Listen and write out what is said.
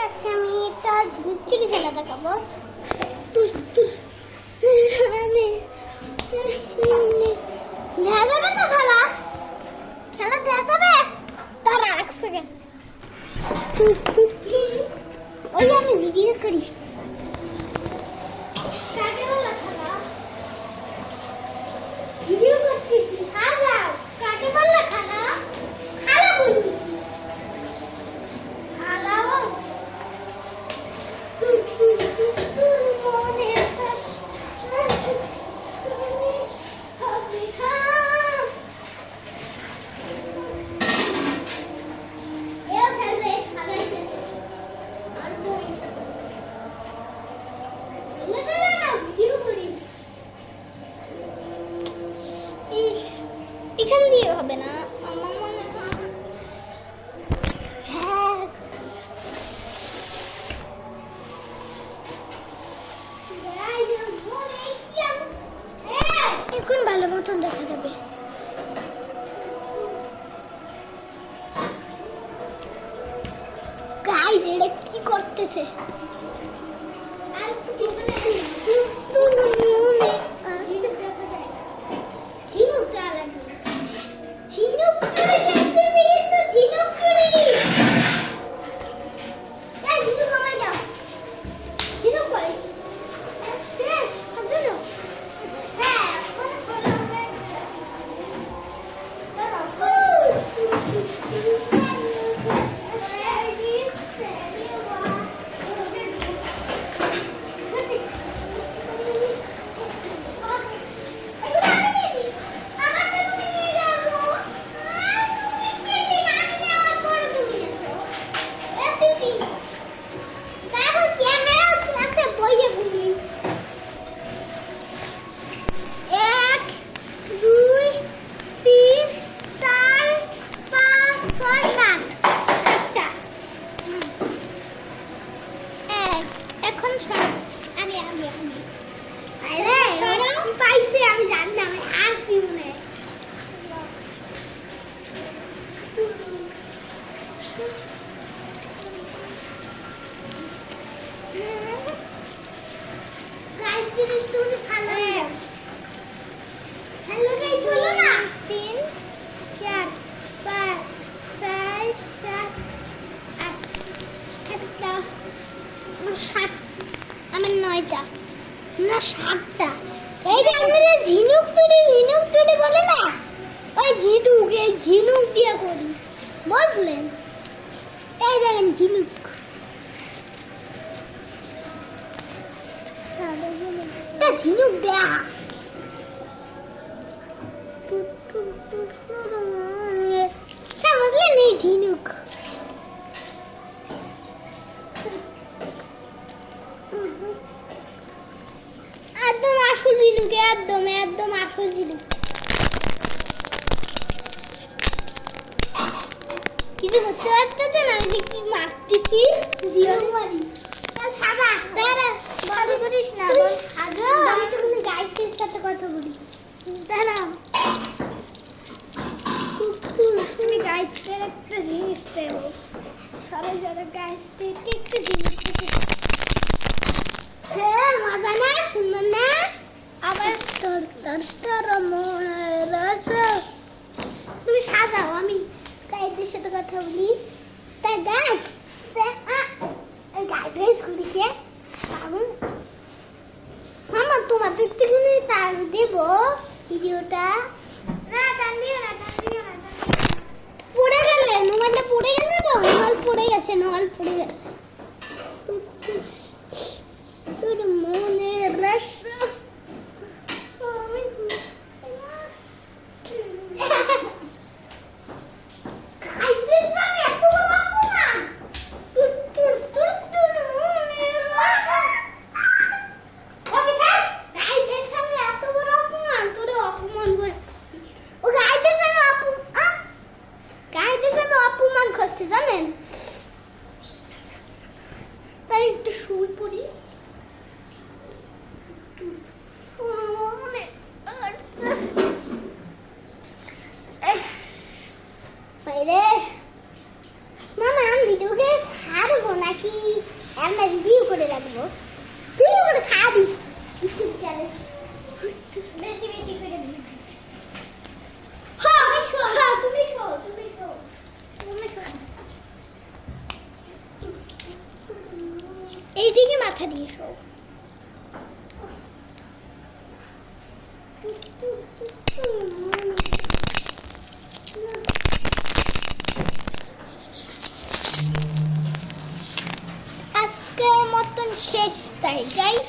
আজকে আমি একটা ঝুঁকচুরি খেলা দেখাবো। দেখা যাবে তো খেলা খেলা দেখা যাবে। তারা 1 সেকেন্ড ওই আমি ভিডিও করি। কাকে বলা খেলা? ভিডিও করতেছি। সাজাও। কাকে বলা খেলা? খেলা বলি। খেলা বল। এখান দিয়ে হবে না আমার মনে হয়। হ্যাঁ এখন ভালো মতন দেখা যাবে। গাইস এটা কি করতেছে? আর পিছনে ঝিনুক দেখা যায়। ঝিনুক দেওয়া লাগবে। ঝিনুক চুরি দেখতেছি কিন্তু ঝিনুক চুরি। এই ঝিনুক আমায় দাও। ঝিনুক কই? শেষ হাজারো। হ্যাঁ আমি জানি না আমি আসছি মনে আমার 9টা না 7টা। এই যে আমরা ঝিনুক চুরি বলে না, ওই ঝিনুক এই ঝিনুক দিয়ে করি বুঝলেন? এই দেখেন ঝিনুক ঝিনুক দেয়া বুঝলেন এই ঝিনুক একদম আসল ঝিনুক। একদম আসল ঝিনুক। কিন্তু বুঝতে পারতেছো না আমি কি মারতেছি? ঝিনুক মারি। সাদা দাঁড়া বলি করিস না। আগে আমি তো কোনো গাইডের সাথে কথা বলি। দাঁড়াও তুমি গাইডের একটা জিনিস দেবো। সবাই যারা গাইডের একটা জিনিস হ্যাঁ মজা না সুন্দর না? আবার তুমি সাজাও আমি গাইডের সাথে কথা বলি। তাই গাইড গাইড ঘুরিকে মামা তোমাদের থেকে তার দেব ভিডিওটা। না টান দিও না পড়ে গেলে মোবাইলটা পড়ে গেছে তো। মোবাইল পড়ে গেছে তোর মনের রস জানেন তাই আমরা ভিডিও করে রাখবো, ভিডিও করে ছাড়ি ইউটিউব চ্যানেল বেশি বেশি করে ভিডিও। হ্যাঁ তুমি শো তুমি শো তুমি শো এইদিকে মাথা দিয়ে শো। আজকের মতন শেষ তাই গাইস।